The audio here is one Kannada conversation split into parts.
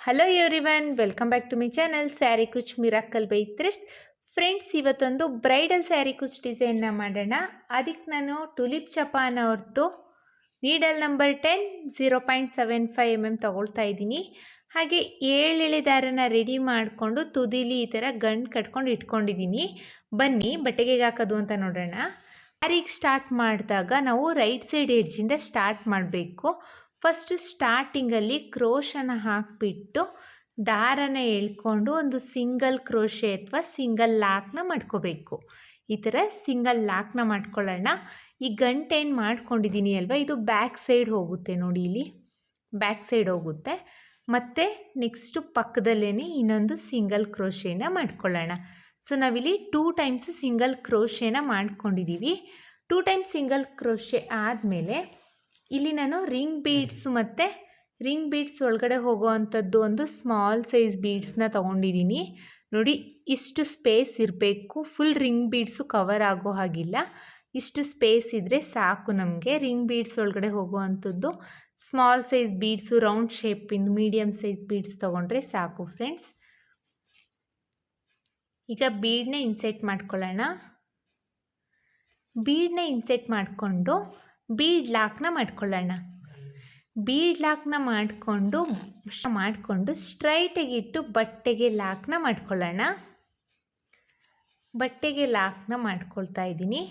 Hello everyone, welcome back to my channel sari kuchu miracle by threads. Friends, ಇವತ್ತೊಂದು ಬ್ರೈಡಲ್ ಸ್ಯಾರಿ ಕುಚ್ ಡಿಸೈನ್ನ ಮಾಡೋಣ. ಅದಕ್ಕೆ ನಾನು ಟುಲಿಪ್ ಚಪಾನ್ ಅವ್ರದ್ದು ನೀಡಲ್ ನಂಬರ್ 10 0.75 mm ತೊಗೊಳ್ತಾ ಇದ್ದೀನಿ. ಹಾಗೆ 7 ಎಳೆ ದಾರನ ರೆಡಿ ಮಾಡಿಕೊಂಡು ತುದಿಲಿ ಈ ಥರ ಗಂಟು ಕಟ್ಕೊಂಡು ಇಟ್ಕೊಂಡಿದ್ದೀನಿ. ಬನ್ನಿ ಬಟ್ಟೆಗೆ ಹಾಕೋದು ಅಂತ ನೋಡೋಣ. ಸ್ಯಾರಿಗೆ ಸ್ಟಾರ್ಟ್ ಮಾಡಿದಾಗ ನಾವು ರೈಟ್ ಸೈಡ್ ಎಡ್ಜಿಂದ ಸ್ಟಾರ್ಟ್ ಮಾಡಬೇಕು. ಫಸ್ಟು ಸ್ಟಾರ್ಟಿಂಗಲ್ಲಿ ಕ್ರೋಶನ ಹಾಕಿಬಿಟ್ಟು ದಾರನ ಎಳ್ಕೊಂಡು ಒಂದು ಸಿಂಗಲ್ ಕ್ರೋಶೆ ಅಥವಾ ಸಿಂಗಲ್ ಲಾಕ್ನ ಮಾಡ್ಕೋಬೇಕು. ಈ ಥರ ಸಿಂಗಲ್ ಲಾಕ್ನ ಮಾಡ್ಕೊಳ್ಳೋಣ. ಈ ಗಂಟೇನು ಮಾಡ್ಕೊಂಡಿದ್ದೀನಿ ಅಲ್ವಾ, ಇದು ಬ್ಯಾಕ್ ಸೈಡ್ ಹೋಗುತ್ತೆ ನೋಡಿ, ಇಲ್ಲಿ ಬ್ಯಾಕ್ ಸೈಡ್ ಹೋಗುತ್ತೆ. ಮತ್ತು ನೆಕ್ಸ್ಟು ಪಕ್ಕದಲ್ಲೇ ಇನ್ನೊಂದು ಸಿಂಗಲ್ ಕ್ರೋಶೆನ ಮಾಡ್ಕೊಳ್ಳೋಣ. ಸೊ ನಾವಿಲ್ಲಿ 2 ಟೈಮ್ಸ್ ಸಿಂಗಲ್ ಕ್ರೋಶೆನ ಮಾಡ್ಕೊಂಡಿದ್ದೀವಿ. 2 ಟೈಮ್ಸ್ ಸಿಂಗಲ್ ಕ್ರೋಶೆ ಆದಮೇಲೆ ಇಲ್ಲಿ ನಾನು ರಿಂಗ್ ಬೀಡ್ಸು ಮತ್ತು ರಿಂಗ್ ಬೀಡ್ಸ್ ಒಳಗಡೆ ಹೋಗೋವಂಥದ್ದು ಒಂದು ಸ್ಮಾಲ್ ಸೈಜ್ ಬೀಡ್ಸ್ನ ತೊಗೊಂಡಿದ್ದೀನಿ. ನೋಡಿ, ಇಷ್ಟು ಸ್ಪೇಸ್ ಇರಬೇಕು. ಫುಲ್ ರಿಂಗ್ ಬೀಡ್ಸು ಕವರ್ ಆಗೋ ಹಾಗಿಲ್ಲ, ಇಷ್ಟು ಸ್ಪೇಸ್ ಇದ್ದರೆ ಸಾಕು ನಮಗೆ. ರಿಂಗ್ ಬೀಡ್ಸ್ ಒಳಗಡೆ ಹೋಗುವಂಥದ್ದು ಸ್ಮಾಲ್ ಸೈಜ್ ಬೀಡ್ಸು, ರೌಂಡ್ ಶೇಪಿಂದು ಮೀಡಿಯಮ್ ಸೈಜ್ ಬೀಡ್ಸ್ ತೊಗೊಂಡ್ರೆ ಸಾಕು ಫ್ರೆಂಡ್ಸ್. ಈಗ ಬೀಡನ್ನ ಇನ್ಸೆಟ್ ಮಾಡ್ಕೊಳ್ಳೋಣ. ಬೀಡನ್ನ ಇನ್ಸೆಟ್ ಮಾಡಿಕೊಂಡು ಬೀಡ್ ಲಾಕ್ನ ಮಾಡ್ಕೊಳ್ಳೋಣ. ಬೀಡ್ ಲಾಕ್ನ ಮಾಡಿಕೊಂಡು ಸ್ಟ್ರೈಟಾಗಿಟ್ಟು ಬಟ್ಟೆಗೆ ಲಾಕ್ನ ಮಾಡ್ಕೊಳ್ಳೋಣ. ಬಟ್ಟೆಗೆ ಲಾಕ್ನ ಮಾಡ್ಕೊಳ್ತಾ ಇದ್ದೀನಿ.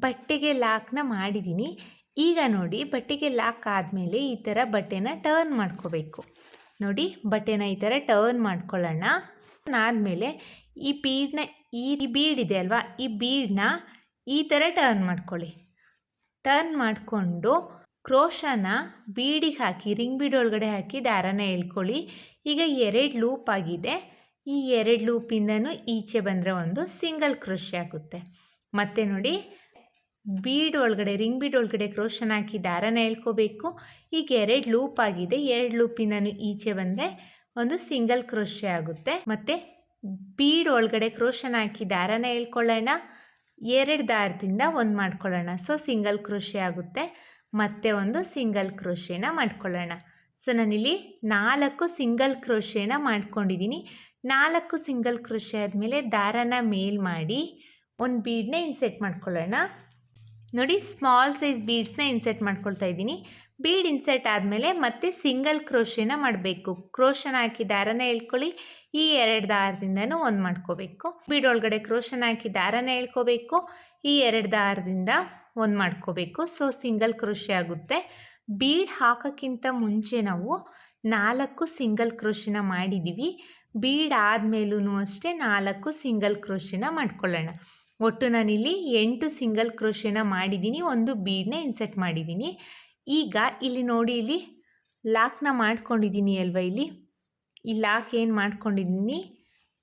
ಬಟ್ಟೆಗೆ ಲಾಕ್ನ ಮಾಡಿದ್ದೀನಿ. ಈಗ ನೋಡಿ, ಬಟ್ಟೆಗೆ ಲಾಕ್ ಆದಮೇಲೆ ಈ ಥರ ಬಟ್ಟೆನ ಟರ್ನ್ ಮಾಡ್ಕೋಬೇಕು. ನೋಡಿ, ಬಟ್ಟೆನ ಈ ಥರ ಟರ್ನ್ ಮಾಡ್ಕೊಳ್ಳೋಣ. ಆದಮೇಲೆ ಈ ಬೀಡನ್ನ ಈ ಬೀಡ್ ಇದೆ ಅಲ್ವಾ, ಈ ಬೀಡನ್ನ ಈ ಥರ ಟರ್ನ್ ಮಾಡ್ಕೊಳ್ಳಿ. ಟರ್ನ್ ಮಾಡಿಕೊಂಡು ಕ್ರೋಶನ ಬೀಡಿಗೆ ಹಾಕಿ, ರಿಂಗ್ ಬೀಡ್ ಒಳಗಡೆ ಹಾಕಿ ದಾರನ ಎಳ್ಕೊಳ್ಳಿ. ಈಗ 2 ಲೂಪ್ ಆಗಿದೆ. ಈ 2 ಲೂಪಿಂದನೂ ಈಚೆ ಬಂದರೆ ಒಂದು ಸಿಂಗಲ್ ಕ್ರೋಶೆ ಆಗುತ್ತೆ. ಮತ್ತು ನೋಡಿ, ಬೀಡ್ ಒಳಗಡೆ ರಿಂಗ್ ಬೀಡ್ ಒಳಗಡೆ ಕ್ರೋಶನ ಹಾಕಿ ದಾರನ ಎಳ್ಕೋಬೇಕು. ಈಗ 2 ಲೂಪ್ ಆಗಿದೆ. 2 ಲೂಪಿಂದನೂ ಈಚೆ ಬಂದರೆ ಒಂದು ಸಿಂಗಲ್ ಕ್ರೋಶೆ ಆಗುತ್ತೆ. ಮತ್ತು ಬೀಡ್ ಒಳಗಡೆ ಕ್ರೋಶನ ಹಾಕಿ ದಾರನ ಎಳ್ಕೊಳ್ಳೋಣ. 2 ದಾರದಿಂದ ಒಂದು ಮಾಡ್ಕೊಳ್ಳೋಣ. ಸೊ ಸಿಂಗಲ್ ಕ್ರೋಶೆ ಆಗುತ್ತೆ. ಮತ್ತೆ ಒಂದು ಸಿಂಗಲ್ ಕ್ರೋಶೆನ ಮಾಡ್ಕೊಳ್ಳೋಣ. ಸೊ ನಾನಿಲ್ಲಿ 4 ಸಿಂಗಲ್ ಕ್ರೋಶೆನ ಮಾಡ್ಕೊಂಡಿದ್ದೀನಿ. 4 ಸಿಂಗಲ್ ಕ್ರೋಶೆ ಆದಮೇಲೆ ದಾರನ ಮೇಲ್ ಮಾಡಿ ಒಂದು ಬೀಡನ್ನ ಇನ್ಸೆಟ್ ಮಾಡ್ಕೊಳ್ಳೋಣ. ನೋಡಿ, ಸ್ಮಾಲ್ ಸೈಜ್ ಬೀಡ್ಸ್ನ ಇನ್ಸೆಟ್ ಮಾಡ್ಕೊಳ್ತಾ ಇದ್ದೀನಿ. ಬೀಡ್ ಇನ್ಸೆಟ್ ಆದಮೇಲೆ ಮತ್ತೆ ಸಿಂಗಲ್ ಕ್ರೋಶೆನ ಮಾಡಬೇಕು. ಕ್ರೋಶನ ಹಾಕಿ ದಾರನ ಎಳ್ಕೊಳ್ಳಿ. ಈ 2 ದಾರದಿಂದನೂ ಒಂದು ಮಾಡ್ಕೋಬೇಕು. ಬೀಡ್ ಒಳಗಡೆ ಕ್ರೋಶನ ಹಾಕಿ ದಾರನ ಎಳ್ಕೋಬೇಕು. ಈ 2 ದಾರದಿಂದ ಒಂದು ಮಾಡ್ಕೋಬೇಕು. ಸೊ ಸಿಂಗಲ್ ಕ್ರೋಶೆ ಆಗುತ್ತೆ. ಬೀಡ್ ಹಾಕೋಕ್ಕಿಂತ ಮುಂಚೆ ನಾವು 4 ಸಿಂಗಲ್ ಕ್ರೋಶೆನ ಮಾಡಿದ್ದೀವಿ. ಬೀಡ್ ಆದಮೇಲೂ ಅಷ್ಟೇ 4 ಸಿಂಗಲ್ ಕ್ರೋಶೆನ ಮಾಡ್ಕೊಳ್ಳೋಣ. ಒಟ್ಟು ನಾನಿಲ್ಲಿ 8 ಸಿಂಗಲ್ ಕ್ರೋಶೆನ ಮಾಡಿದ್ದೀನಿ. ಒಂದು ಬೀಡನ್ನ ಇನ್ಸೆಟ್ ಮಾಡಿದ್ದೀನಿ. ಈಗ ಇಲ್ಲಿ ನೋಡಿ, ಇಲ್ಲಿ ಲಾಕ್ನ ಮಾಡ್ಕೊಂಡಿದ್ದೀನಿ ಅಲ್ವಾ, ಇಲ್ಲಿ ಈ ಲಾಕ್ ಏನು ಮಾಡ್ಕೊಂಡಿದ್ದೀನಿ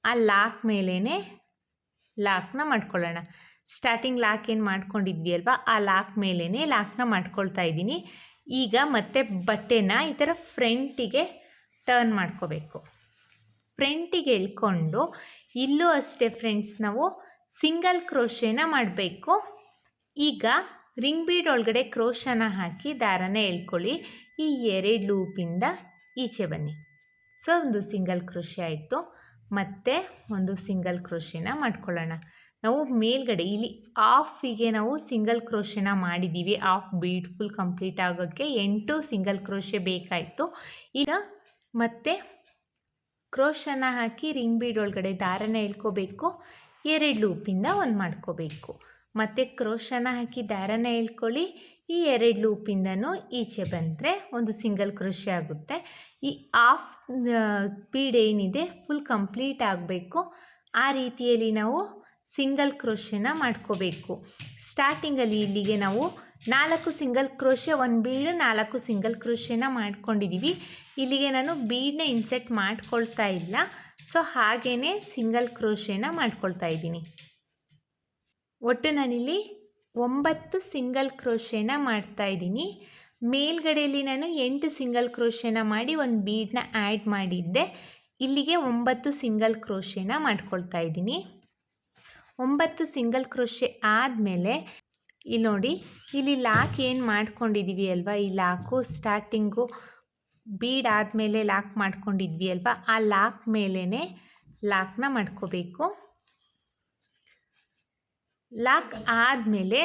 ಆ ಲಾಕ್ ಮೇಲೇ ಲಾಕ್ನ ಮಾಡ್ಕೊಳ್ಳೋಣ. ಸ್ಟಾರ್ಟಿಂಗ್ ಲಾಕ್ ಏನು ಮಾಡ್ಕೊಂಡಿದ್ವಿ ಅಲ್ವಾ, ಆ ಲಾಕ್ ಮೇಲೇ ಲಾಕ್ನ ಮಾಡ್ಕೊಳ್ತಾ ಇದ್ದೀನಿ. ಈಗ ಮತ್ತೆ ಬಟ್ಟೆನ ಈ ಥರ ಫ್ರಂಟಿಗೆ ಟರ್ನ್ ಮಾಡ್ಕೋಬೇಕು. ಫ್ರಂಟಿಗೆ ಎಳ್ಕೊಂಡು ಇಲ್ಲೂ ಅಷ್ಟೇ ಫ್ರೆಂಡ್ಸ್, ನಾವು ಸಿಂಗಲ್ ಕ್ರೋಶೆನ ಮಾಡಬೇಕು. ಈಗ ರಿಂಗ್ ಬೀಡ್ ಒಳಗಡೆ ಕ್ರೋಶನ ಹಾಕಿ ದಾರನ ಎಳ್ಕೊಳ್ಳಿ. ಈ 2 ಲೂಪಿಂದ ಈಚೆ ಬನ್ನಿ. ಸೊ ಒಂದು ಸಿಂಗಲ್ ಕ್ರೋಶೆ ಆಯಿತು. ಮತ್ತೆ ಒಂದು ಸಿಂಗಲ್ ಕ್ರೋಶೆನ ಮಾಡ್ಕೊಳ್ಳೋಣ. ನಾವು ಮೇಲ್ಗಡೆ ಇಲ್ಲಿ ಆಫಿಗೆ ನಾವು ಸಿಂಗಲ್ ಕ್ರೋಶೆನ ಮಾಡಿದ್ದೀವಿ. ಆಫ್ ಬೀಡ್ ಫುಲ್ ಕಂಪ್ಲೀಟ್ ಆಗೋಕ್ಕೆ 8 ಸಿಂಗಲ್ ಕ್ರೋಶೆ ಬೇಕಾಯಿತು. ಈಗ ಮತ್ತೆ ಕ್ರೋಶನ ಹಾಕಿ ರಿಂಗ್ ಬೀಡ್ ಒಳಗಡೆ ದಾರನ ಎಳ್ಕೋಬೇಕು. 2 ಲೂಪಿಂದ ಒಂದು ಮಾಡ್ಕೋಬೇಕು. ಮತ್ತು ಕ್ರೋಶನ ಹಾಕಿ ದಾರನ ಎಳ್ಕೊಳ್ಳಿ. ಈ 2 ಲೂಪಿಂದನೂ ಈಚೆ ಬಂದರೆ ಒಂದು ಸಿಂಗಲ್ ಕ್ರೋಶೆ ಆಗುತ್ತೆ. ಈ ಆಫ್ ಬೀಡ್ ಏನಿದೆ ಫುಲ್ ಕಂಪ್ಲೀಟ್ ಆಗಬೇಕು. ಆ ರೀತಿಯಲ್ಲಿ ನಾವು ಸಿಂಗಲ್ ಕ್ರೋಶೆನ ಮಾಡ್ಕೋಬೇಕು. ಸ್ಟಾರ್ಟಿಂಗಲ್ಲಿ ಇಲ್ಲಿಗೆ ನಾವು 4 ಸಿಂಗಲ್ ಕ್ರೋಶೆ, ಒಂದು ಬೀಡು 4 ಸಿಂಗಲ್ ಕ್ರೋಶೆನ ಮಾಡ್ಕೊಂಡಿದ್ದೀವಿ. ಇಲ್ಲಿಗೆ ನಾನು ಬೀಡನ್ನ ಇನ್ಸೆಟ್ ಮಾಡ್ಕೊಳ್ತಾ ಇಲ್ಲ. ಸೊ ಹಾಗೇ ಸಿಂಗಲ್ ಕ್ರೋಶೆನ ಮಾಡ್ಕೊಳ್ತಾ ಇದ್ದೀನಿ. ಒಟ್ಟು ನಾನಿಲ್ಲಿ 9 ಸಿಂಗಲ್ ಕ್ರೋಶೆನ ಮಾಡ್ತಾ ಇದ್ದೀನಿ. ಮೇಲ್ಗಡೆಯಲ್ಲಿ ನಾನು 8 ಸಿಂಗಲ್ ಕ್ರೋಶೆನ ಮಾಡಿ ಒಂದು ಬೀಡನ್ನ ಆ್ಯಡ್ ಮಾಡಿದ್ದೆ. ಇಲ್ಲಿಗೆ 9 ಸಿಂಗಲ್ ಕ್ರೋಶೆನ ಮಾಡ್ಕೊಳ್ತಾ ಇದ್ದೀನಿ. 9 ಸಿಂಗಲ್ ಕ್ರೋಶೆ ಆದಮೇಲೆ ಇಲ್ಲಿ ನೋಡಿ, ಇಲ್ಲಿ ಲಾಕ್ ಏನು ಮಾಡ್ಕೊಂಡಿದ್ದೀವಿ ಅಲ್ವಾ, ಈ ಲಾಕು ಸ್ಟಾರ್ಟಿಂಗು ಬೀಡ್ ಆದಮೇಲೆ ಲಾಕ್ ಮಾಡ್ಕೊಂಡಿದ್ವಿ ಅಲ್ವಾ, ಆ ಲಾಕ್ ಮೇಲೇ ಲಾಕ್ನ ಮಾಡ್ಕೋಬೇಕು. ಲಾಕ್ ಆದಮೇಲೆ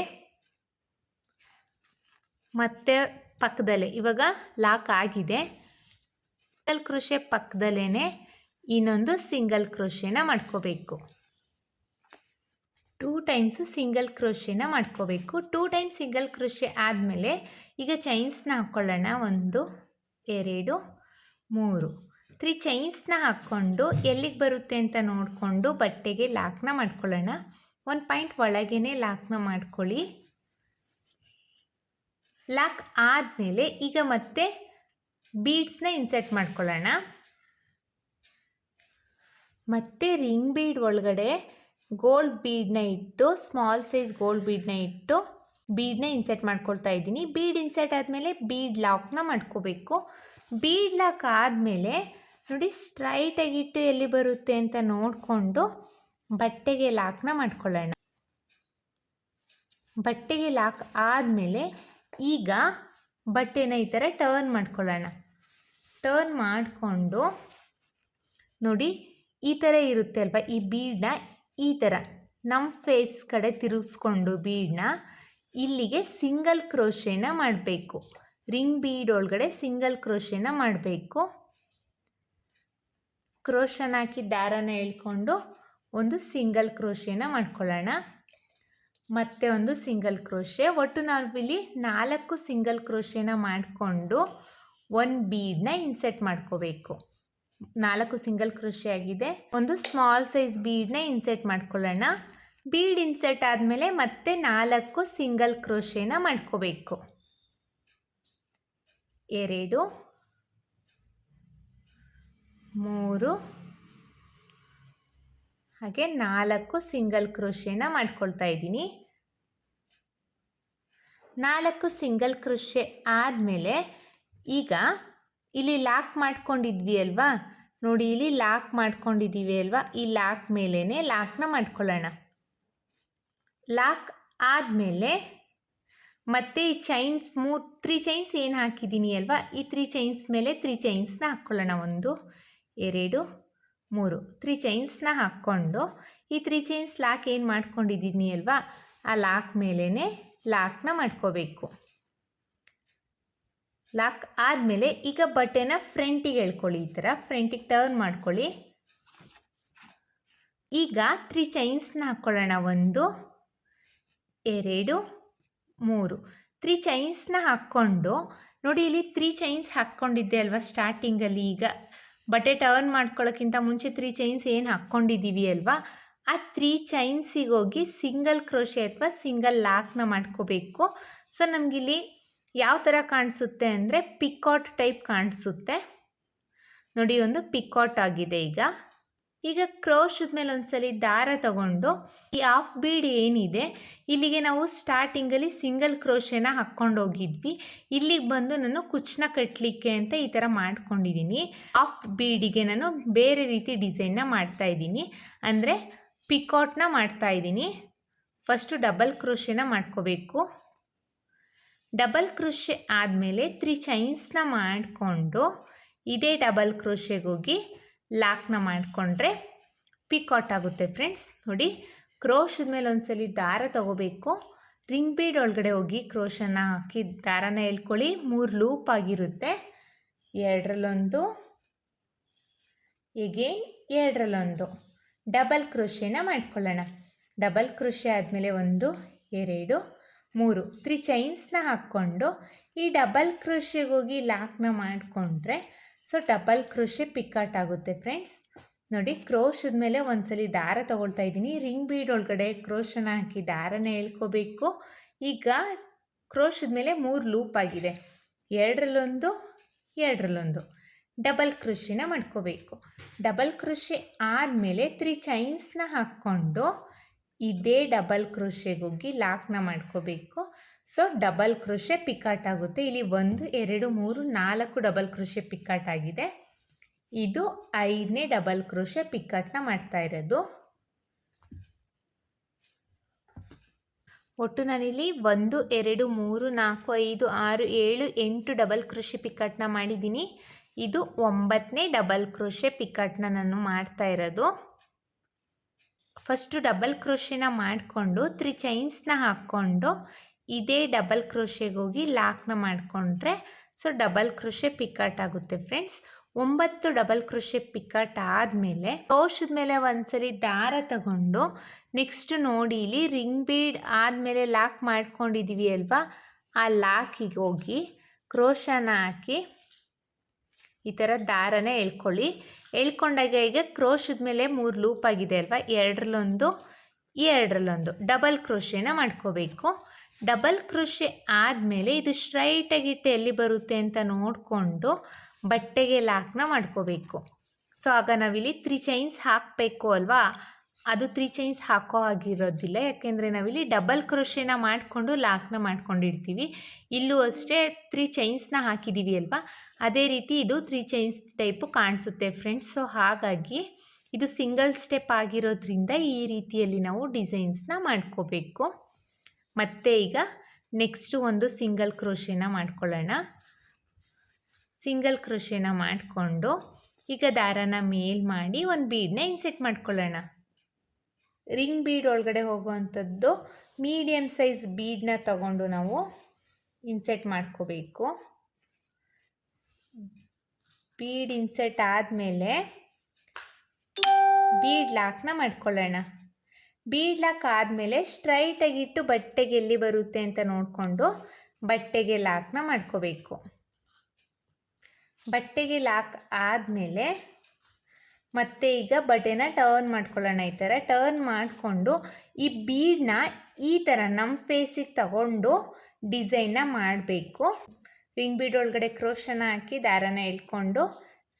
ಮತ್ತೆ ಪಕ್ಕದಲ್ಲೇ, ಇವಾಗ ಲಾಕ್ ಆಗಿದೆ, ಸಿಂಗಲ್ ಕ್ರೋಶೆ ಪಕ್ಕದಲ್ಲೇ ಇನ್ನೊಂದು ಸಿಂಗಲ್ ಕ್ರೋಶೆನ ಮಾಡ್ಕೋಬೇಕು. 2 ಟೈಮ್ಸು ಸಿಂಗಲ್ ಕ್ರೋಶೆನ ಮಾಡ್ಕೋಬೇಕು. 2 ಟೈಮ್ಸ್ ಸಿಂಗಲ್ ಕ್ರೋಶೆ ಆದಮೇಲೆ ಈಗ ಚೈನ್ಸ್ನ ಹಾಕ್ಕೊಳ್ಳೋಣ. 1 2 3 3 ಚೈನ್ಸ್ನ ಹಾಕ್ಕೊಂಡು ಎಲ್ಲಿಗೆ ಬರುತ್ತೆ ಅಂತ ನೋಡಿಕೊಂಡು ಬಟ್ಟೆಗೆ ಲಾಕ್ನ ಮಾಡ್ಕೊಳ್ಳೋಣ. 1 ಪಾಯಿಂಟ್ ಒಳಗೇ ಲಾಕ್ನ ಮಾಡ್ಕೊಳ್ಳಿ. ಲಾಕ್ ಆದಮೇಲೆ ಈಗ ಮತ್ತೆ ಬೀಡ್ಸ್ನ ಇನ್ಸರ್ಟ್ ಮಾಡ್ಕೊಳ್ಳೋಣ. ಮತ್ತೆ ರಿಂಗ್ ಬೀಡ್ ಒಳಗಡೆ ಗೋಲ್ಡ್ ಬೀಡನ್ನ ಇಟ್ಟು, ಸ್ಮಾಲ್ ಸೈಜ್ ಗೋಲ್ಡ್ ಬೀಡನ್ನ ಇಟ್ಟು ಬೀಡನ್ನ ಇನ್ಸರ್ಟ್ ಮಾಡ್ಕೊಳ್ತಾ ಇದ್ದೀನಿ. ಬೀಡ್ ಇನ್ಸರ್ಟ್ ಆದಮೇಲೆ ಬೀಡ್ ಲಾಕ್ನ ಮಾಡ್ಕೋಬೇಕು. ಬೀಡ್ ಲಾಕ್ ಆದಮೇಲೆ ನೋಡಿ, ಸ್ಟ್ರೈಟಾಗಿಟ್ಟು ಎಲ್ಲಿ ಬರುತ್ತೆ ಅಂತ ನೋಡಿಕೊಂಡು ಬಟ್ಟೆಗೆ ಲಾಕ್ನ ಮಾಡ್ಕೊಳ್ಳೋಣ. ಬಟ್ಟೆಗೆ ಲಾಕ್ ಆದಮೇಲೆ ಈಗ ಬಟ್ಟೆನ ಈ ಥರ ಟರ್ನ್ ಮಾಡ್ಕೊಳ್ಳೋಣ. ಟರ್ನ್ ಮಾಡಿಕೊಂಡು ನೋಡಿ, ಈ ಥರ ಇರುತ್ತೆ ಅಲ್ವಾ, ಈ ಬೀಡನ್ನ ಈ ಥರ ನಮ್ಮ ಫೇಸ್ ಕಡೆ ತಿರುಗಿಸ್ಕೊಂಡು ಬೀಡನ್ನ ಇಲ್ಲಿಗೆ ಸಿಂಗಲ್ ಕ್ರೋಶೆನ ಮಾಡಬೇಕು. ರಿಂಗ್ ಬೀಡ್ ಒಳಗಡೆ ಸಿಂಗಲ್ ಕ್ರೋಶೆನ ಮಾಡಬೇಕು. ಕ್ರೋಶನ ಹಾಕಿ ದಾರನ ಎಳ್ಕೊಂಡು ಒಂದು ಸಿಂಗಲ್ ಕ್ರೋಶೆನ ಮಾಡ್ಕೊಳ್ಳೋಣ. ಮತ್ತೆ ಒಂದು ಸಿಂಗಲ್ ಕ್ರೋಶೆ. ಒಟ್ಟು ನಾವಿಲ್ಲಿ 4 ಸಿಂಗಲ್ ಕ್ರೋಶೆನ ಮಾಡಿಕೊಂಡು ಒಂದು ಬೀಡನ್ನ ಇನ್ಸರ್ಟ್ ಮಾಡ್ಕೋಬೇಕು. 4 ಸಿಂಗಲ್ ಕ್ರೋಶೆ ಆಗಿದೆ. ಒಂದು ಸ್ಮಾಲ್ ಸೈಜ್ ಬೀಡನ್ನ ಇನ್ಸರ್ಟ್ ಮಾಡ್ಕೊಳ್ಳೋಣ. ಬೀಡ್ ಇನ್ಸರ್ಟ್ ಆದಮೇಲೆ ಮತ್ತೆ 4 ಸಿಂಗಲ್ ಕ್ರೋಶೆನ ಮಾಡ್ಕೋಬೇಕು. 2 3 ಹಾಗೆ 4 ಸಿಂಗಲ್ ಕ್ರೋಶೆನ ಮಾಡ್ಕೊಳ್ತಾ ಇದ್ದೀನಿ. 4 ಸಿಂಗಲ್ ಕ್ರೋಶೆ ಆದಮೇಲೆ ಈಗ ಇಲ್ಲಿ ಲಾಕ್ ಮಾಡ್ಕೊಂಡಿದ್ವಿ ಅಲ್ವಾ, ನೋಡಿ ಇಲ್ಲಿ ಲಾಕ್ ಮಾಡ್ಕೊಂಡಿದ್ದೀವಿ ಅಲ್ವಾ, ಈ ಲಾಕ್ ಮೇಲೇ ಲಾಕ್ನ ಮಾಡ್ಕೊಳ್ಳೋಣ. ಲಾಕ್ ಆದಮೇಲೆ ಮತ್ತೆ ಈ ಚೈನ್ಸ್ 3 ಚೈನ್ಸ್ ಏನು ಹಾಕಿದ್ದೀನಿ ಅಲ್ವಾ, ಈ 3 ಚೈನ್ಸ್ ಮೇಲೆ 3 ಚೈನ್ಸ್ನ ಹಾಕ್ಕೊಳ್ಳೋಣ. 1 2 3 3 ಚೈನ್ಸ್ನ ಹಾಕ್ಕೊಂಡು ಈ 3 ಚೈನ್ಸ್ ಲಾಕ್ ಏನು ಮಾಡ್ಕೊಂಡಿದ್ದೀನಿ ಅಲ್ವಾ, ಆ ಲಾಕ್ ಮೇಲೇ ಲಾಕ್ನ ಮಾಡ್ಕೋಬೇಕು. ಲಾಕ್ ಆದಮೇಲೆ ಈಗ ಬಟ್ಟೆನ ಫ್ರಂಟಿಗೆ ಎಳ್ಕೊಳ್ಳಿ. ಈ ಥರ ಫ್ರಂಟಿಗೆ ಟರ್ನ್ ಮಾಡ್ಕೊಳ್ಳಿ. ಈಗ 3 ಚೈನ್ಸ್ನ ಹಾಕ್ಕೊಳ್ಳೋಣ. 1 2 3 3 ಚೈನ್ಸ್ನ ಹಾಕ್ಕೊಂಡು ನೋಡಿ, ಇಲ್ಲಿ 3 ಚೈನ್ಸ್ ಹಾಕ್ಕೊಂಡಿದ್ದೆ ಅಲ್ವಾ ಸ್ಟಾರ್ಟಿಂಗಲ್ಲಿ. ಈಗ ಬಟ್ಟೆ ಟರ್ನ್ ಮಾಡ್ಕೊಳ್ಳೋಕ್ಕಿಂತ ಮುಂಚೆ 3 ಚೈನ್ಸ್ ಏನು ಹಾಕ್ಕೊಂಡಿದ್ದೀವಿ ಅಲ್ವಾ, ಆ 3 ಚೈನ್ಸಿಗೆ ಹೋಗಿ ಸಿಂಗಲ್ ಕ್ರೋಶೆ ಅಥವಾ ಸಿಂಗಲ್ ಲಾಕ್ನ ಮಾಡ್ಕೋಬೇಕು. ಸೊ ನಮಗಿಲ್ಲಿ ಯಾವ ಥರ ಕಾಣಿಸುತ್ತೆ ಅಂದರೆ ಪಿಕಾಟ್ ಟೈಪ್ ಕಾಣಿಸುತ್ತೆ ನೋಡಿ. ಒಂದು ಪಿಕಾಟ್ ಆಗಿದೆ. ಈಗ ಕ್ರೋಶದ ಮೇಲೆ ಒಂದ್ಸಲಿ ದಾರ ತಗೊಂಡು ಈ ಹಾಫ್ ಬೀಡ್ ಏನಿದೆ ಇಲ್ಲಿಗೆ ನಾವು ಸ್ಟಾರ್ಟಿಂಗಲ್ಲಿ ಸಿಂಗಲ್ ಕ್ರೋಶೆನ ಹಾಕ್ಕೊಂಡು ಹೋಗಿದ್ವಿ. ಇಲ್ಲಿಗೆ ಬಂದು ನಾನು ಕುಚ್ಚನ್ನ ಕಟ್ಟಲಿಕ್ಕೆ ಅಂತ ಈ ಥರ ಮಾಡ್ಕೊಂಡಿದ್ದೀನಿ. ಹಾಫ್ ಬೀಡಿಗೆ ನಾನು ಬೇರೆ ರೀತಿ ಡಿಸೈನ್ನ ಮಾಡ್ತಾಯಿದ್ದೀನಿ, ಅಂದರೆ ಪಿಕಾಟ್ನ ಮಾಡ್ತಾಯಿದ್ದೀನಿ. ಫಸ್ಟು ಡಬಲ್ ಕ್ರೋಶೆನ ಮಾಡ್ಕೋಬೇಕು. ಡಬಲ್ ಕ್ರೋಶೆ ಆದಮೇಲೆ 3 ಚೈನ್ಸ್ನ ಮಾಡಿಕೊಂಡು ಇದೇ ಡಬಲ್ ಕ್ರೋಶೆಗೆ ಹೋಗಿ ಲಾಕ್ನ ಮಾಡಿಕೊಂಡ್ರೆ ಪಿಕಾಟ್ ಆಗುತ್ತೆ ಫ್ರೆಂಡ್ಸ್. ನೋಡಿ, ಕ್ರೋಶದ ಮೇಲೆ ಒಂದ್ಸಲಿ ದಾರ ತಗೋಬೇಕು. ರಿಂಗ್ ಬೀಡ್ ಒಳಗಡೆ ಹೋಗಿ ಕ್ರೋಶನ ಹಾಕಿ ದಾರನ ಎಳ್ಕೊಳ್ಳಿ. 3 ಲೂಪ್ ಆಗಿರುತ್ತೆ. 2ರಲ್ಲೊಂದು, ಎಗೇನ್ 2ರಲ್ಲೊಂದು ಡಬಲ್ ಕ್ರೋಶೆನ ಮಾಡ್ಕೊಳ್ಳೋಣ. ಡಬಲ್ ಕ್ರೋಶೆ ಆದಮೇಲೆ 1 2 3 3 ಚೈನ್ಸ್ನ ಹಾಕ್ಕೊಂಡು ಈ ಡಬಲ್ ಕ್ರೋಶೆಗೆ ಹೋಗಿ ಲಾಕ್ನ ಮಾಡಿಕೊಂಡ್ರೆ ಸೊ ಡಬಲ್ ಕ್ರೋಶೆ ಪಿಕಾಟ್ ಆಗುತ್ತೆ ಫ್ರೆಂಡ್ಸ್. ನೋಡಿ, ಕ್ರೋಶದ ಮೇಲೆ ಒಂದ್ಸಲಿ ದಾರ ತಗೊಳ್ತಾ ಇದ್ದೀನಿ. ರಿಂಗ್ ಬೀಡ್ ಒಳಗಡೆ ಕ್ರೋಶನ ಹಾಕಿ ದಾರನ ಎಳ್ಕೋಬೇಕು. ಈಗ ಕ್ರೋಶದ ಮೇಲೆ 3 ಲೂಪ್ ಆಗಿದೆ. 2ರಲ್ಲೊಂದು 2ರಲ್ಲೊಂದು ಡಬಲ್ ಕ್ರೋಶೆನ ಮಾಡ್ಕೋಬೇಕು. ಡಬಲ್ ಕ್ರೋಶೆ ಆದಮೇಲೆ 3 ಚೈನ್ಸ್ನ ಹಾಕ್ಕೊಂಡು ಇದೇ ಡಬಲ್ ಕ್ರೋಶೆಗೆ ಹೋಗಿ ಲಾಕ್ನ ಮಾಡ್ಕೋಬೇಕು. ಸೊ ಡಬಲ್ ಕ್ರೋಶೆ ಪಿಕಾಟ್ ಆಗುತ್ತೆ. ಇಲ್ಲಿ 1 2 3 4 ಡಬಲ್ ಕ್ರೋಶೆ ಪಿಕಾಟ್ ಆಗಿದೆ. ಇದು 5ನೇ ಡಬಲ್ ಕ್ರೋಶೆ ಪಿಕಾಟ್ನ ಮಾಡ್ತಾ ಇರೋದು. ಒಟ್ಟು ನಾನಿಲ್ಲಿ 1 2 3 4 5 6 7 8 ಡಬಲ್ ಕ್ರೋಶೆ ಪಿಕಟ್ನ ಮಾಡಿದ್ದೀನಿ. ಇದು 9ನೇ ಡಬಲ್ ಕ್ರೋಶೆ ಪಿಕಟ್ನ ನಾನು ಮಾಡ್ತಾ ಇರೋದು. ಫಸ್ಟು ಡಬಲ್ ಕ್ರೋಶೆನ ಮಾಡಿಕೊಂಡು 3 ಚೈನ್ಸ್ನ ಹಾಕ್ಕೊಂಡು ಇದೇ ಡಬಲ್ ಕ್ರೋಶೆಗೆ ಹೋಗಿ ಲಾಕ್ನ ಮಾಡಿಕೊಂಡ್ರೆ ಸೊ ಡಬಲ್ ಕ್ರೋಶೆ ಪಿಕಟ್ ಆಗುತ್ತೆ ಫ್ರೆಂಡ್ಸ್. 9 ಡಬಲ್ ಕ್ರೋಶೆ ಪಿಕಟ್ ಆದಮೇಲೆ ಕ್ರೋಶದ ಮೇಲೆ ಒಂದ್ಸಲಿ ದಾರ ತಗೊಂಡು ನೆಕ್ಸ್ಟ್ ನೋಡಿ ಇಲ್ಲಿ ರಿಂಗ್ ಬೀಡ್ ಆದಮೇಲೆ ಲಾಕ್ ಮಾಡ್ಕೊಂಡಿದ್ದೀವಿ ಅಲ್ವಾ, ಆ ಲಾಕಿಗೆ ಹೋಗಿ ಕ್ರೋಶನ ಹಾಕಿ ಈ ಥರ ದಾರನ ಎಳ್ಕೊಳ್ಳಿ. ಎಳ್ಕೊಂಡಾಗ ಈಗ ಕ್ರೋಶದ ಮೇಲೆ 3 ಲೂಪ್ ಆಗಿದೆ ಅಲ್ವಾ, ಎರಡರಲ್ಲೊಂದು ಎರಡರಲ್ಲೊಂದು ಡಬಲ್ ಕ್ರೋಶೆನ ಮಾಡ್ಕೋಬೇಕು. ಡಬಲ್ ಕ್ರೋಶೆ ಆದಮೇಲೆ ಇದು ಸ್ಟ್ರೈಟಾಗಿಟ್ಟು ಎಲ್ಲಿ ಬರುತ್ತೆ ಅಂತ ನೋಡಿಕೊಂಡು ಬಟ್ಟೆಗೆ ಲಾಕ್ನ ಮಾಡ್ಕೋಬೇಕು. ಸೊ ಆಗ ನಾವಿಲ್ಲಿ 3 ಚೈನ್ಸ್ ಹಾಕಬೇಕು ಅಲ್ವಾ, ಅದು 3 ಚೈನ್ಸ್ ಹಾಕೋ ಆಗಿರೋದಿಲ್ಲ, ಯಾಕೆಂದರೆ ನಾವಿಲ್ಲಿ ಡಬಲ್ ಕ್ರೋಶೆನ ಮಾಡಿಕೊಂಡು ಲಾಕ್ನ ಮಾಡ್ಕೊಂಡಿರ್ತೀವಿ. ಇಲ್ಲೂ ಅಷ್ಟೇ 3 ಚೈನ್ಸ್ನ ಹಾಕಿದ್ದೀವಿ ಅಲ್ವಾ, ಅದೇ ರೀತಿ ಇದು 3 ಚೈನ್ಸ್ ಟೈಪು ಕಾಣಿಸುತ್ತೆ ಫ್ರೆಂಡ್ಸ್. ಸೊ ಹಾಗಾಗಿ ಇದು ಸಿಂಗಲ್ ಸ್ಟೆಪ್ ಆಗಿರೋದ್ರಿಂದ ಈ ರೀತಿಯಲ್ಲಿ ನಾವು ಡಿಸೈನ್ಸ್ನ ಮಾಡ್ಕೋಬೇಕು. ಮತ್ತು ಈಗ ನೆಕ್ಸ್ಟು ಒಂದು ಸಿಂಗಲ್ ಕ್ರೋಶೆನ ಮಾಡ್ಕೊಳ್ಳೋಣ. ಸಿಂಗಲ್ ಕ್ರೋಶೆನ ಮಾಡಿಕೊಂಡು ಈಗ ದಾರನ ಮೇಲ್ ಮಾಡಿ ಒಂದು ಬೀಡನ್ನ ಇನ್ಸೆಟ್ ಮಾಡ್ಕೊಳ್ಳೋಣ. ರಿಂಗ್ ಬೀಡ್ ಒಳಗಡೆ ಹೋಗುವಂಥದ್ದು ಮೀಡಿಯಮ್ ಸೈಜ್ ಬೀಡನ್ನ ತಗೊಂಡು ನಾವು ಇನ್ಸೆಟ್ ಮಾಡ್ಕೋಬೇಕು. ಬೀಡ್ ಇನ್ಸೆಟ್ ಆದಮೇಲೆ ಬೀಡ್ ಲಾಕ್ನ ಮಾಡ್ಕೊಳ್ಳೋಣ. ಬೀಡ್ ಲಾಕ್ ಆದಮೇಲೆ ಸ್ಟ್ರೈಟಾಗಿಟ್ಟು ಬಟ್ಟೆಗೆ ಎಲ್ಲಿ ಬರುತ್ತೆ ಅಂತ ನೋಡಿಕೊಂಡು ಬಟ್ಟೆಗೆ ಲಾಕ್ನ ಮಾಡ್ಕೋಬೇಕು. ಬಟ್ಟೆಗೆ ಲಾಕ್ ಆದಮೇಲೆ ಮತ್ತೆ ಈಗ ಬಟ್ಟೆನ ಟರ್ನ್ ಮಾಡ್ಕೊಳ್ಳೋಣ. ಈ ಥರ ಟರ್ನ್ ಮಾಡಿಕೊಂಡು ಈ ಬೀಡನ್ನ ಈ ಥರ ನಮ್ಮ ಫೇಸಿಗೆ ತಗೊಂಡು ಡಿಸೈನ್ನ ಮಾಡಬೇಕು. ರಿಂಗ್ ಬೀಡ್ ಒಳಗಡೆ ಕ್ರೋಶನ ಹಾಕಿ ದಾರನ ಎಳ್ಕೊಂಡು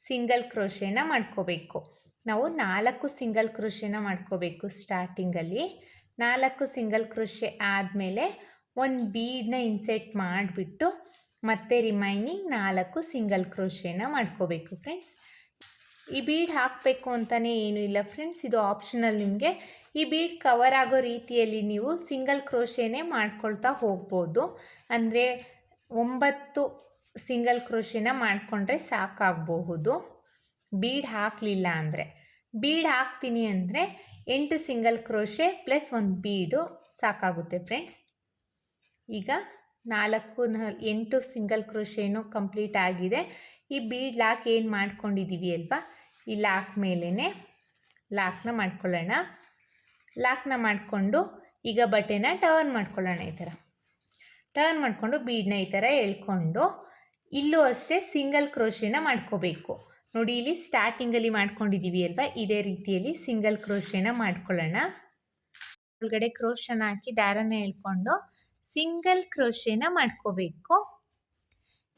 ಸಿಂಗಲ್ ಕ್ರೋಶೆನ ಮಾಡ್ಕೋಬೇಕು. ನಾವು 4 ಸಿಂಗಲ್ ಕ್ರೋಶೆನ ಮಾಡ್ಕೋಬೇಕು ಸ್ಟಾರ್ಟಿಂಗಲ್ಲಿ. 4 ಸಿಂಗಲ್ ಕ್ರೋಶೆ ಆದಮೇಲೆ ಒಂದು ಬೀಡನ್ನ ಇನ್ಸೆಟ್ ಮಾಡಿಬಿಟ್ಟು ಮತ್ತೆ ರಿಮೈನಿಂಗ್ 4 ಸಿಂಗಲ್ ಕ್ರೋಶೆನ ಮಾಡ್ಕೋಬೇಕು ಫ್ರೆಂಡ್ಸ್. ಈ ಬೀಡ್ ಹಾಕಬೇಕು ಅಂತಲೇ ಏನೂ ಇಲ್ಲ ಫ್ರೆಂಡ್ಸ್, ಇದು ಆಪ್ಷನಲ್ ನಿಮಗೆ. ಈ ಬೀಡ್ ಕವರ್ ಆಗೋ ರೀತಿಯಲ್ಲಿ ನೀವು ಸಿಂಗಲ್ ಕ್ರೋಶೆನೇ ಮಾಡ್ಕೊಳ್ತಾ ಹೋಗ್ಬೋದು. ಅಂದರೆ 9 ಸಿಂಗಲ್ ಕ್ರೋಶೆನ ಮಾಡಿಕೊಂಡ್ರೆ ಸಾಕಾಗಬಹುದು. ಬೀಡ್ ಹಾಕಲಿಲ್ಲ ಅಂದರೆ, ಬೀಡ್ ಹಾಕ್ತೀನಿ ಅಂದರೆ 8 ಸಿಂಗಲ್ ಕ್ರೋಶೆ ಪ್ಲಸ್ ಒಂದು ಬೀಡು ಸಾಕಾಗುತ್ತೆ ಫ್ರೆಂಡ್ಸ್. ಈಗ 8 ಸಿಂಗಲ್ ಕ್ರೋಶೆನೂ ಕಂಪ್ಲೀಟ್ ಆಗಿದೆ. ಈ ಬೀಡ್ ಲಾಕ್ ಏನು ಮಾಡ್ಕೊಂಡಿದ್ದೀವಿ ಅಲ್ವಾ, ಈ ಲಾಕ್ ಮೇಲೇ ಲಾಕ್ನ ಮಾಡ್ಕೊಳ್ಳೋಣ. ಲಾಕ್ನ ಮಾಡಿಕೊಂಡು ಈಗ ಬಟ್ಟೆನ ಟರ್ನ್ ಮಾಡ್ಕೊಳ್ಳೋಣ. ಈ ಥರ ಟರ್ನ್ ಮಾಡಿಕೊಂಡು ಬೀಡನ್ನ ಈ ಥರ ಎಳ್ಕೊಂಡು ಇಲ್ಲೂ ಅಷ್ಟೇ ಸಿಂಗಲ್ ಕ್ರೋಶೆನ ಮಾಡ್ಕೋಬೇಕು. ನೋಡಿ ಇಲ್ಲಿ ಸ್ಟಾರ್ಟಿಂಗಲ್ಲಿ ಮಾಡ್ಕೊಂಡಿದ್ದೀವಿ ಅಲ್ವಾ, ಇದೇ ರೀತಿಯಲ್ಲಿ ಸಿಂಗಲ್ ಕ್ರೋಶೆನ ಮಾಡ್ಕೊಳ್ಳೋಣ. ಒಳಗಡೆ ಕ್ರೋಶನ ಹಾಕಿ ದಾರನ ಎಳ್ಕೊಂಡು ಸಿಂಗಲ್ ಕ್ರೋಶೆನ ಮಾಡ್ಕೋಬೇಕು.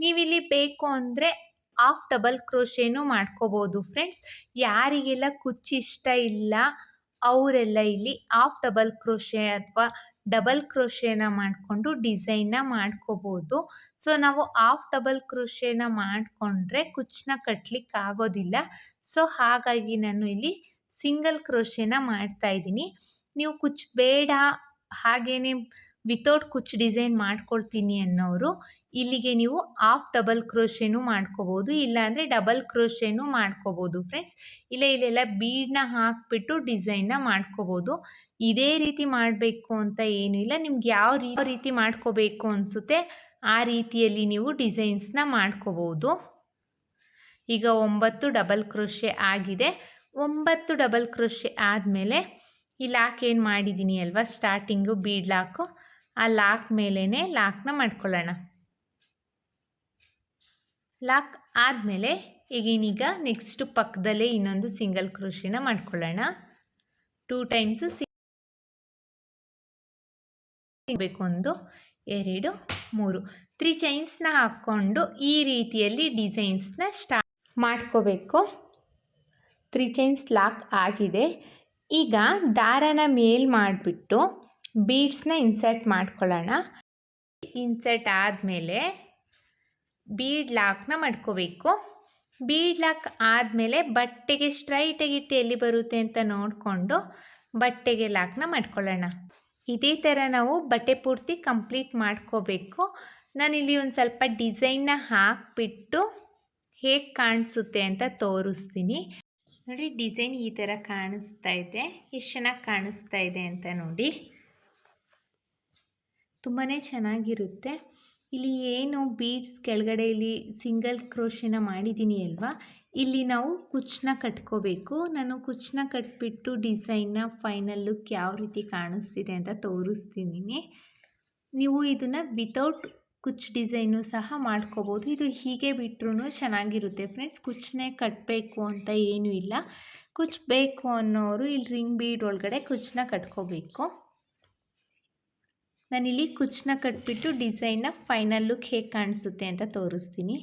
ನೀವಿಲ್ಲಿ ಬೇಕು ಅಂದರೆ ಹಾಫ್ ಡಬಲ್ ಕ್ರೋಶೆನೂ ಮಾಡ್ಕೋಬೋದು ಫ್ರೆಂಡ್ಸ್. ಯಾರಿಗೆಲ್ಲ ಕುಚ್ಚು ಇಷ್ಟ ಇಲ್ಲ ಅವರೆಲ್ಲ ಇಲ್ಲಿ ಹಾಫ್ ಡಬಲ್ ಕ್ರೋಶೆ ಅಥವಾ ಡಬಲ್ ಕ್ರೋಶೆನ ಮಾಡಿಕೊಂಡು ಡಿಸೈನ್ನ ಮಾಡ್ಕೋಬೋದು. ಸೊ ನಾವು ಹಾಫ್ ಡಬಲ್ ಕ್ರೋಶೆನ ಮಾಡಿಕೊಂಡ್ರೆ ಕುಚ್ಚನ್ನ ಕಟ್ಟಲಿಕ್ಕೆ ಆಗೋದಿಲ್ಲ. ಸೊ ಹಾಗಾಗಿ ನಾನು ಇಲ್ಲಿ ಸಿಂಗಲ್ ಕ್ರೋಶೆನ ಮಾಡ್ತಾಯಿದ್ದೀನಿ. ನೀವು ಕುಚ್ಚು ಬೇಡ ಹಾಗೇ ವಿತೌಟ್ ಕುಚ್ಚು ಡಿಸೈನ್ ಮಾಡ್ಕೊಳ್ತೀನಿ ಅನ್ನೋರು ಇಲ್ಲಿಗೆ ನೀವು ಹಾಫ್ ಡಬಲ್ ಕ್ರೋಶೆನೂ ಮಾಡ್ಕೋಬೋದು, ಇಲ್ಲಾಂದರೆ ಡಬಲ್ ಕ್ರೋಶೆನೂ ಮಾಡ್ಕೋಬೋದು ಫ್ರೆಂಡ್ಸ್. ಇಲ್ಲೆಲ್ಲ ಬೀಡನ್ನ ಹಾಕಿಬಿಟ್ಟು ಡಿಸೈನ್ನ ಮಾಡ್ಕೋಬೋದು. ಇದೇ ರೀತಿ ಮಾಡಬೇಕು ಅಂತ ಏನೂ ಇಲ್ಲ, ನಿಮ್ಗೆ ಯಾವ ರೀತಿ ಮಾಡ್ಕೋಬೇಕು ಅನಿಸುತ್ತೆ ಆ ರೀತಿಯಲ್ಲಿ ನೀವು ಡಿಸೈನ್ಸ್ನ ಮಾಡ್ಕೋಬೋದು. ಈಗ 9 ಡಬಲ್ ಕ್ರೋಶೆ ಆಗಿದೆ. 9 ಡಬಲ್ ಕ್ರೋಶೆ ಆದಮೇಲೆ ಈ ಲಾಕ್ ಏನು ಮಾಡಿದ್ದೀನಿ ಅಲ್ವಾ ಸ್ಟಾರ್ಟಿಂಗು ಬೀಡ್ ಲಾಕು, ಆ ಲಾಕ್ ಮೇಲೇ ಲಾಕ್ನ ಮಾಡ್ಕೊಳ್ಳೋಣ. ಲಾಕ್ ಆದಮೇಲೆ ಈಗೀಗ ನೆಕ್ಸ್ಟು ಪಕ್ಕದಲ್ಲೇ ಇನ್ನೊಂದು ಸಿಂಗಲ್ ಕ್ರೋಶೆನ ಮಾಡ್ಕೊಳ್ಳೋಣ. 2 ಟೈಮ್ಸು ಬೇಕು, 1 2 3 3 ಚೈನ್ಸ್ನ ಹಾಕ್ಕೊಂಡು ಈ ರೀತಿಯಲ್ಲಿ ಡಿಸೈನ್ಸ್ನ ಸ್ಟಾರ್ಟ್ ಮಾಡ್ಕೋಬೇಕು. 3 ಚೈನ್ಸ್ ಲಾಕ್ ಆಗಿದೆ. ಈಗ ದಾರನ ಮೇಲ್ ಮಾಡಿಬಿಟ್ಟು ಬೀಡ್ಸ್ನ ಇನ್ಸರ್ಟ್ ಮಾಡ್ಕೊಳ್ಳೋಣ. ಇನ್ಸರ್ಟ್ ಆದಮೇಲೆ ಬೀಡ್ ಲಾಕ್ನ ಮಾಡ್ಕೋಬೇಕು. ಬೀಡ್ ಲಾಕ್ ಆದಮೇಲೆ ಬಟ್ಟೆಗೆ ಸ್ಟ್ರೈಟಾಗಿಟ್ಟು ಎಲ್ಲಿ ಬರುತ್ತೆ ಅಂತ ನೋಡಿಕೊಂಡು ಬಟ್ಟೆಗೆ ಲಾಕ್ನ ಮಾಡ್ಕೊಳ್ಳೋಣ. ಇದೇ ಥರ ನಾವು ಬಟ್ಟೆ ಪೂರ್ತಿ ಕಂಪ್ಲೀಟ್ ಮಾಡ್ಕೋಬೇಕು. ನಾನಿಲ್ಲಿ ಒಂದು ಸ್ವಲ್ಪ ಡಿಸೈನ್ನ ಹಾಕಿಬಿಟ್ಟು ಹೇಗೆ ಕಾಣಿಸುತ್ತೆ ಅಂತ ತೋರಿಸ್ತೀನಿ. ನೋಡಿ, ಡಿಸೈನ್ ಈ ಥರ ಕಾಣಿಸ್ತಾ ಇದೆ. ಎಷ್ಟು ಚೆನ್ನಾಗಿ ಕಾಣಿಸ್ತಾ ಇದೆ ಅಂತ ನೋಡಿ. ತುಂಬಾ ಚೆನ್ನಾಗಿರುತ್ತೆ. ಇಲ್ಲಿ ಏನು ಬೀಡ್ಸ್ ಕೆಳಗಡೆ ಇಲ್ಲಿ ಸಿಂಗಲ್ ಕ್ರೋಶೆನ ಮಾಡಿದ್ದೀನಿ ಅಲ್ವಾ, ಇಲ್ಲಿ ನಾವು ಕುಚ್ಚನ್ನ ಕಟ್ಕೋಬೇಕು. ನಾನು ಕುಚ್ಚನ್ನ ಕಟ್ಬಿಟ್ಟು ಡಿಸೈನ್ನ ಫೈನಲ್ ಲುಕ್ ಯಾವ ರೀತಿ ಕಾಣಿಸ್ತಿದೆ ಅಂತ ತೋರಿಸ್ತೀನಿ. ನೀವು ಇದನ್ನು ವಿತೌಟ್ ಕುಚ್ಚು ಡಿಸೈನು ಸಹ ಮಾಡ್ಕೋಬೋದು. ಇದು ಹೀಗೆ ಬಿಟ್ರೂ ಚೆನ್ನಾಗಿರುತ್ತೆ ಫ್ರೆಂಡ್ಸ್. ಕುಚ್ಚನ್ನೇ ಕಟ್ಟಬೇಕು ಅಂತ ಏನೂ ಇಲ್ಲ. ಕುಚ್ಚು ಬೇಕು ಅನ್ನೋರು ಇಲ್ಲಿ ರಿಂಗ್ ಬೀಡ್ ಒಳಗಡೆ ಕುಚ್ಚನ್ನ ಕಟ್ಕೋಬೇಕು. ನಾನಿಲ್ಲಿ ಕುಚ್ಚನ್ನ ಕಟ್ಬಿಟ್ಟು ಡಿಸೈನ್ನ ಫೈನಲ್ ಲುಕ್ ಹೇಗೆ ಕಾಣಿಸುತ್ತೆ ಅಂತ ತೋರಿಸ್ತೀನಿ.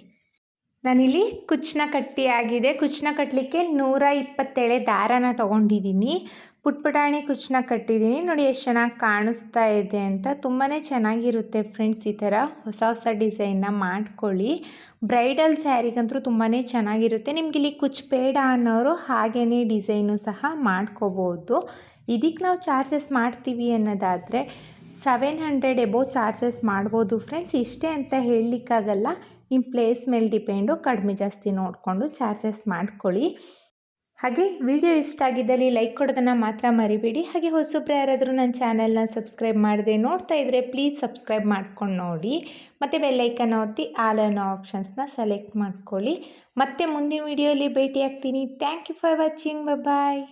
ನಾನಿಲ್ಲಿ ಕುಚ್ಚನ್ನ ಕಟ್ಟಿ ಆಗಿದೆ. ಕುಚ್ಚನ್ನ ಕಟ್ಟಲಿಕ್ಕೆ 127 ದಾರನ ತೊಗೊಂಡಿದ್ದೀನಿ. ಪುಟ್ಪುಟಾಣಿ ಕುಚ್ಚನ್ನ ಕಟ್ಟಿದ್ದೀನಿ. ನೋಡಿ ಎಷ್ಟು ಚೆನ್ನಾಗಿ ಕಾಣಿಸ್ತಾ ಇದೆ ಅಂತ. ತುಂಬಾ ಚೆನ್ನಾಗಿರುತ್ತೆ ಫ್ರೆಂಡ್ಸ್. ಈ ಥರ ಹೊಸ ಹೊಸ ಡಿಸೈನ್ನ ಮಾಡ್ಕೊಳ್ಳಿ. ಬ್ರೈಡಲ್ ಸ್ಯಾರಿಗಂತೂ ತುಂಬಾ ಚೆನ್ನಾಗಿರುತ್ತೆ. ನಿಮ್ಗೆ ಇಲ್ಲಿ ಕುಚ್ಚು ಬೇಡ ಅನ್ನೋರು ಹಾಗೇ ಡಿಸೈನು ಸಹ ಮಾಡ್ಕೋಬೋದು. ಇದಕ್ಕೆ ನಾವು ಚಾರ್ಜಸ್ ಮಾಡ್ತೀವಿ ಅನ್ನೋದಾದರೆ 700 ಎಬೋವ್ ಚಾರ್ಜಸ್ ಮಾಡ್ಬೋದು ಫ್ರೆಂಡ್ಸ್. ಇಷ್ಟೇ ಅಂತ ಹೇಳಲಿಕ್ಕಾಗಲ್ಲ, ನಿಮ್ಮ ಪ್ಲೇಸ್ ಮೇಲೆ ಡಿಪೆಂಡು. ಕಡಿಮೆ ಜಾಸ್ತಿ ನೋಡಿಕೊಂಡು ಚಾರ್ಜಸ್ ಮಾಡ್ಕೊಳ್ಳಿ. ಹಾಗೆ ವಿಡಿಯೋ ಇಷ್ಟ ಆಗಿದ್ದಲ್ಲಿ ಲೈಕ್ ಕೊಡೋದನ್ನು ಮಾತ್ರ ಮರಿಬೇಡಿ. ಹಾಗೆ ಹೊಸಬ್ರು ಯಾರಾದರೂ ನನ್ನ ಚಾನಲ್ನ ಸಬ್ಸ್ಕ್ರೈಬ್ ಮಾಡದೆ ನೋಡ್ತಾ ಇದ್ದರೆ ಪ್ಲೀಸ್ ಸಬ್ಸ್ಕ್ರೈಬ್ ಮಾಡ್ಕೊಂಡು ನೋಡಿ. ಮತ್ತು ಬೆಲ್ಲೈಕನ್ ಒತ್ತಿ ಆಲ್ ಅನ್ನೋ ಆಪ್ಷನ್ಸ್ನ ಸೆಲೆಕ್ಟ್ ಮಾಡ್ಕೊಳ್ಳಿ. ಮತ್ತೆ ಮುಂದಿನ ವಿಡಿಯೋಲಿ ಭೇಟಿ ಆಗ್ತೀನಿ. Thank you for watching. Bye.